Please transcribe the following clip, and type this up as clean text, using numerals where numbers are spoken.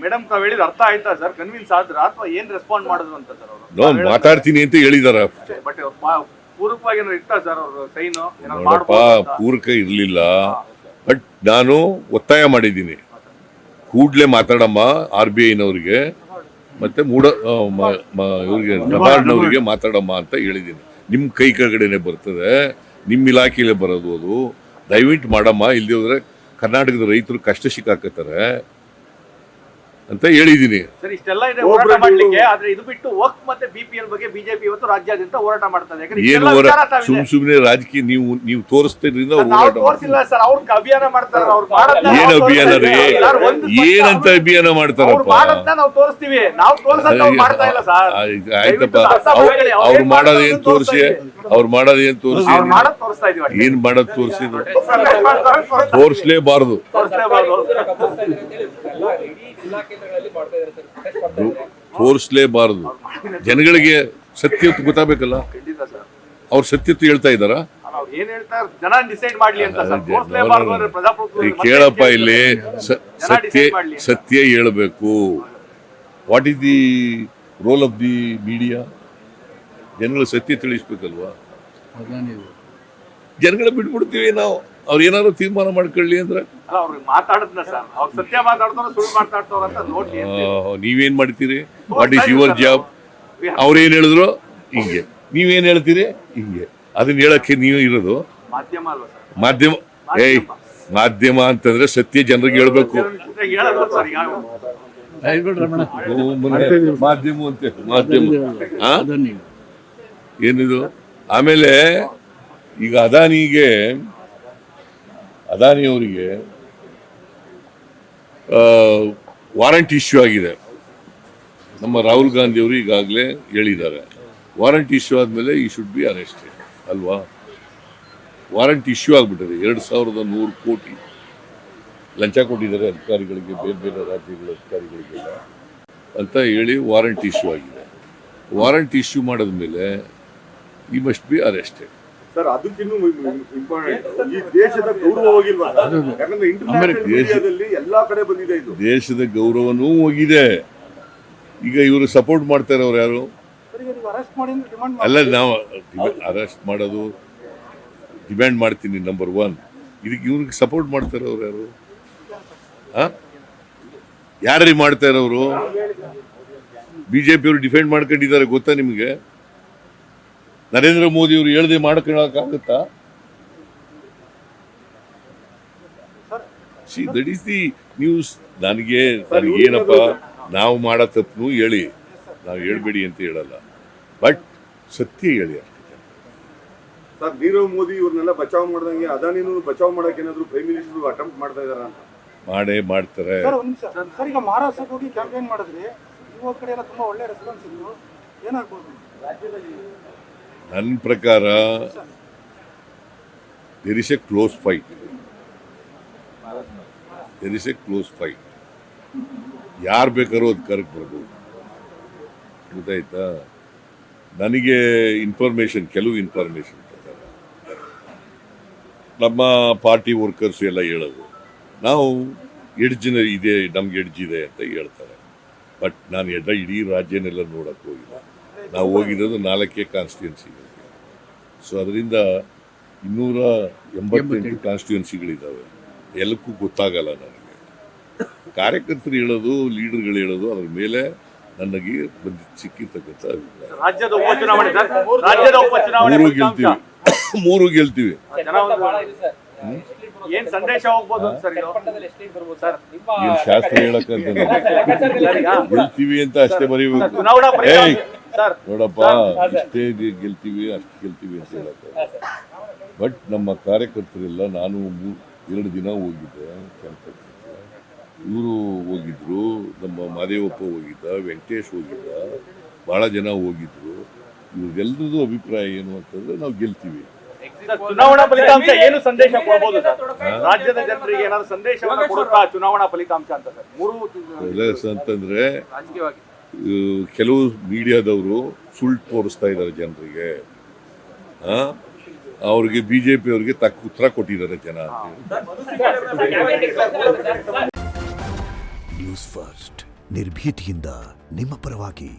Madam ತಾವ್ ಹೇಳಿದ ಅರ್ಥ ಆಯ್ತಾ ಸರ್? ಕನ್ವಿನ್ಸ್ ಆದ್ರ ಅಥವಾ ಏನ್ ರೆಸ್ಪಾಂಡ್ ಮಾಡಿದ್ರು ಅಂತ ಸರ್ ಅವರು? ನಾನು ಮಾತಾಡ್ತೀನಿ ಅಂತ ಹೇಳಿದಾರ. ಬಟ್ ಪೂರ್ವಕವಾಗಿ ಏನಾದ್ರು ಇತ್ತ ಸರ್ ಅವ್ರ ಸೈನ್? ನೋಡಪ್ಪ, ಪೂರಕ ಇರ್ಲಿಲ್ಲ. ಬಟ್ ನಾನು ಒತ್ತಾಯ ಮಾಡಿದ್ದೀನಿ, ಕೂಡ್ಲೆ ಮಾತಾಡಮ್ಮ RBIನವ್ರಿಗೆ ಮತ್ತೆ ಇವ್ರಿಗೆ ನಬಾರ್ಡ್ನವ್ರಿಗೆ ಮಾತಾಡಮ್ಮ ಅಂತ ಹೇಳಿದ್ದೀನಿ. ನಿಮ್ ಕೈ ಕೆಳಗಡೆನೆ ಬರ್ತದೆ, ನಿಮ್ ಇಲಾಖೆಯಲ್ಲೇ ಬರೋದು ಅದು. ದಯವಿಟ್ಟು ಮಾಡಮ್ಮ, ಇಲ್ದೇ ಹೋದ್ರೆ ಕರ್ನಾಟಕದ ರೈತರು ಕಷ್ಟ ಸಿಕ್ಕಾಕತ್ತಾರೆ ಅಂತ ಹೇಳಿದ್ದೀನಿ. ಸರ್ ಇಷ್ಟೆಲ್ಲ ಇದೆ ಹೋರಾಟ ಮಾಡ್ಲಿಕ್ಕೆ, ಆದ್ರೆ ಇದು ಬಿಟ್ಟು ವಕ್ಫ್ ಮತ್ತೆ BPL ಬಗ್ಗೆ ಬಿಜೆಪಿ ಇವತ್ತು ರಾಜ್ಯಾದ್ಯಂತ ಹೋರಾಟ ಮಾಡ್ತಾರೆ. ಏನು ಸುಮ್ಮನೆ ರಾಜಕೀಯ ನೀವು ತೋರಿಸ್ತಿದ್ರಿಂದ ತೋರಿಸಿಲ್ಲ ಸರ್, ಅವ್ರ ಅಭಿಯಾನ ಮಾಡ್ತಾರೆ. ಏನ್ ಅಭಿಯಾನ ರೀ? ಏನಂತ ಅಭಿಯಾನ ಮಾಡ್ತಾರಪ್ಪ? ನಾವು ತೋರಿಸ್ತೀವಿ, ನಾವು ತೋರಿಸೋದು ಮಾಡ್ತಾ ಇಲ್ಲ ಸರ್. ಆಯ್ತಪ್ಪ, ಅವ್ರು ಮಾಡೋದೇನ್ ತೋರಿಸಿ, ಅವ್ರು ಮಾಡೋದೇನ್ ತೋರಿಸಿ, ಏನ್ ಮಾಡೋದ್ ತೋರಿಸಿದ್ರು? ತೋರಿಸ್ಲೇಬಾರ್ದು. ತೋರಿಸ್ಲೇಬಾರದು. ಜನಗಳಿಗೆ ಸತ್ಯತೆ ಗೊತ್ತಾಗಬೇಕಲ್ಲ. ಅವ್ರು ಸತ್ಯತೆ ಹೇಳ್ತಾ ಇದ್ದಾರ? ಕೇಳಪ್ಪ, ಇಲ್ಲಿ ಸತ್ಯ ಹೇಳಬೇಕು. What is the role of the media? ಜನಗಳ ಸತ್ಯ ತಿಳಿಸ್ಬೇಕಲ್ವಾ? ಜನಗಳ ಬಿಟ್ಬಿಡ್ತೀವಿ ನಾವು, ಅವ್ರು ಏನಾದ್ರು ತೀರ್ಮಾನ ಮಾಡ್ಕೊಳ್ಳಿ ಅಂದ್ರೆ. ನೀವೇನ್ ಮಾಡ್ತೀರಿ? What is your job? ಅವ್ರೇನ್ ಹೇಳಿದ್ರು ಹಿಂಗೆ, ನೀವೇನ್ ಹೇಳ್ತೀರಿ ಹಿಂಗೆ. ಅದನ್ನ ಹೇಳಕ್ಕೆ ನೀವು ಇರೋದು ಮಾಧ್ಯಮ. ಮಾಧ್ಯಮ ಅಂತಂದ್ರೆ ಸತ್ಯ ಜನರಿಗೆ ಹೇಳ್ಬೇಕು. ಮಾಧ್ಯಮ ಅಂತೆ, ಮಾಧ್ಯಮ ಏನಿದು? ಆಮೇಲೆ ಈಗ ಅದಾನಿಯವರಿಗೆ ವಾರಂಟ್ ಇಶ್ಯೂ ಆಗಿದೆ. ನಮ್ಮ ರಾಹುಲ್ ಗಾಂಧಿ ಅವರು ಈಗಾಗಲೇ ಹೇಳಿದ್ದಾರೆ, ವಾರಂಟ್ ಇಶ್ಯೂ ಆದಮೇಲೆ ಈ ಶುಡ್ ಬಿ ಅರೆಸ್ಟೆಡ್ ಅಲ್ವಾ? ವಾರಂಟ್ ಇಶ್ಯೂ ಆಗಿಬಿಟ್ಟಿದೆ. 2100 ಕೋಟಿ ಲಂಚ ಕೊಟ್ಟಿದ್ದಾರೆ ಅಧಿಕಾರಿಗಳಿಗೆ, ಬೇರೆ ಬೇರೆ ರಾಜ್ಯಗಳ ಅಧಿಕಾರಿಗಳಿಗೆಲ್ಲ ಅಂತ ಹೇಳಿ ವಾರಂಟ್ ಇಶ್ಯೂ ಆಗಿದೆ. ವಾರಂಟ್ ಇಶ್ಯೂ ಮಾಡಿದ್ಮೇಲೆ ಈ ಮಸ್ಟ್ ಬಿ ಅರೆಸ್ಟೆಡ್. ಸರ್, ಅದಕ್ಕಿನ್ನೂ ಇಂಪಾರ್ಟೆಂಟ್, ಈ ದೇಶದ ಗೌರವ ಹೋಗಿಲ್ವಾ? ಯಾಕಂದ್ರೆ ಇಂಟರ್ನ್ಯಾಷನಲ್ ಮೀಡಿಯಾದಲ್ಲಿ ಎಲ್ಲಾ ಕಡೆ ಬಂದಿದೆ ಇದು. ದೇಶದ ಗೌರವನೂ ಹೋಗಿದೆ. ಈಗ ಇವರು ಸಪೋರ್ಟ್ ಮಾಡ್ತಾ ಇರೋರು ಯಾರು? ಅಲ್ಲ, ನಾವು ಅರೆಸ್ಟ್ ಮಾಡೋದು ಡಿಮ್ಯಾಂಡ್ ಮಾಡ್ತೀನಿ, ನಂಬರ್ 1. ಇದಕ್ಕೆ ಇವ್ರಿಗೆ ಸಪೋರ್ಟ್ ಮಾಡ್ತಾ ಇರೋರು ಯಾರು? ಯಾರಿಗೆ ಮಾಡ್ತಾ ಇರೋರು? ಬಿಜೆಪಿ ಅವರು ಡಿಫೆಂಡ್ ಮಾಡ್ಕೊಂಡಿದ್ದಾರೆ, ಗೊತ್ತಾ ನಿಮಗೆ? ನರೇಂದ್ರ ಮೋದಿ ಅವರು ಹೇಳ್ದೆ ಮಾಡ್ಕೊಳಕ್ಕಾಗತ್ತಾ? That is the news. ನನಗೇನಪ್ಪ, ನಾವು ಮಾಡೋ ತಪ್ಪು ಹೇಳಿ, ನಾವು ಹೇಳ್ಬೇಡಿ ಅಂತ ಹೇಳಲ್ಲ, ಬಟ್ ಸತ್ಯ ಹೇಳಿ ಅಷ್ಟೇ. ಸರ್, ನೀರವ್ ಮೋದಿ ಇವ್ರನ್ನೆಲ್ಲ ಬಚಾವ್ ಮಾಡ್ದಂಗೆ ಅದಾನಿನೂ ಬಚಾವ್ ಮಾಡಕ್ಕೆ ಏನಾದ್ರು ಪ್ರೈಮ್ ಮಿನಿಸ್ಟರ್ ಅಟೆಂಪ್ಟ್ ಮಾಡ್ತಾ ಇದಾರ ಅಂತ? ಮಾಡ್ತಾರೆ. ಸರ್, ಈಗ ಮಹಾರಾಷ್ಟ್ರಕ್ಕೆ ಹೋಗಿ ಕ್ಯಾಂಪೇನ್ ಮಾಡಿದ್ರಿ, ಇವಾಗ ಕಡೆ ಎಲ್ಲ ತುಂಬಾ ಒಳ್ಳೆ ರೆಸ್ಪಾನ್ಸ್ ಇತ್ತು, ಏನಾಗ್ಬೋದು? ನನ್ನ ಪ್ರಕಾರ there is a close fight. ಯಾರು ಬೇಕಾದ್ರೂ ಅಧಿಕಾರಕ್ಕೆ ಬರ್ಬೋದು, ಗೊತ್ತಾಯ್ತಾ? ನನಗೆ ಕೆಲವು ಇನ್ಫಾರ್ಮೇಶನ್ ಪ್ರಕಾರ ನಮ್ಮ ಪಾರ್ಟಿ ವರ್ಕರ್ಸ್ ಎಲ್ಲ ಹೇಳೋದು, ನಾವು ನಮ್ಗೆ ಎಡ್ಜಿದೆ ಅಂತ ಹೇಳ್ತಾರೆ. ಬಟ್ ನಾನು ಇಡೀ ರಾಜ್ಯನೆಲ್ಲ ನೋಡಕ್ಕೆ ಹೋಗಿಲ್ಲ. ನಾವು ಹೋಗಿರೋದು 4 ಕಾನ್ಸ್ಟಿಟ್ಯೂನ್ಸಿಗಳಿಗೆ. ಸೊ ಅದರಿಂದ 288 ಕಾನ್ಸ್ಟಿಟ್ಯೂನ್ಸಿಗಳಿದ್ದಾವೆ. ಎಲ್ಲಕ್ಕೂ ಗೊತ್ತಾಗಲ್ಲ ನನಗೆ. ಕಾರ್ಯಕರ್ತರು ಹೇಳೋದು, ಲೀಡರ್ಗಳು ಹೇಳೋದು, ಅದ್ರ ಮೇಲೆ ನನಗೆ ಸಿಕ್ಕಿರ್ತಕ್ಕಂಥ ಅಭಿಪ್ರಾಯ. ಮೂರು ಗೆಲ್ತೀವಿ. ಏನ್ ಸಂದೇಶ ಹೋಗ್ಬೋದು ಸರ್? ಏನ್ ಶಾಸ್ತ್ರ ಹೇಳಕ್ಕಂತ ಗೆಲ್ತೀವಿ ಅಂತ ಅಷ್ಟೇ ಬರೀಬೇಕು. ನೋಡಪ್ಪ, ಇಷ್ಟೇ ಗೆಲ್ತೀವಿ, ಅಷ್ಟು ಗೆಲ್ತೀವಿ ಅಂತ ಹೇಳಕ್ಕೆ. ಬಟ್ ನಮ್ಮ ಕಾರ್ಯಕರ್ತರೆಲ್ಲ, ನಾನು 2 ದಿನ ಹೋಗಿದ್ದೆ ಕ್ಯಾಂಪಸ್ಗೆ. ಇವರು ಹೋಗಿದ್ರು, ನಮ್ಮ ಮಾದೇವಪ್ಪ ಹೋಗಿದ್ದ, ವೆಂಕಟೇಶ್ ಹೋಗಿದ್ದ, ಬಹಳ ಜನ ಹೋಗಿದ್ರು. ಇವ್ರಿಗೆಲ್ಲರದು ಅಭಿಪ್ರಾಯ ಏನು ಅಂತಂದ್ರೆ ನಾವು ಗೆಲ್ತೀವಿ. ಚುನಾವಣಾ ಫಲಿತಾಂಶ ಏನು ಸಂದೇಶ ಕೊಡಬಹುದು ರಾಜ್ಯದ ಜನರಿಗೆ? ಏನಾದ್ರು ಸಂದೇಶವನ್ನು ಕೊಡುತ್ತಾ ಚುನಾವಣಾ ಫಲಿತಾಂಶ ಅಂತ ಸರ್? ಅಂತಂದ್ರೆ ಕೆಲವು ಮೀಡಿಯಾದವರು ಸುಳ್ಳು ತೋರಿಸ್ತಾ ಇದ್ದಾರೆ ಜನರಿಗೆ. ಅವ್ರಿಗೆ ಬಿಜೆಪಿ ಅವ್ರಿಗೆ ತಕ್ಕ ಉತ್ತರ ಕೊಟ್ಟಿದ್ದಾರೆ ಜನ ಅಂತ. ನ್ಯೂಸ್ ಫಸ್ಟ್ ನಿರ್ಭೀತಿಯಿಂದ ನಿಮ್ಮ ಪರವಾಗಿ.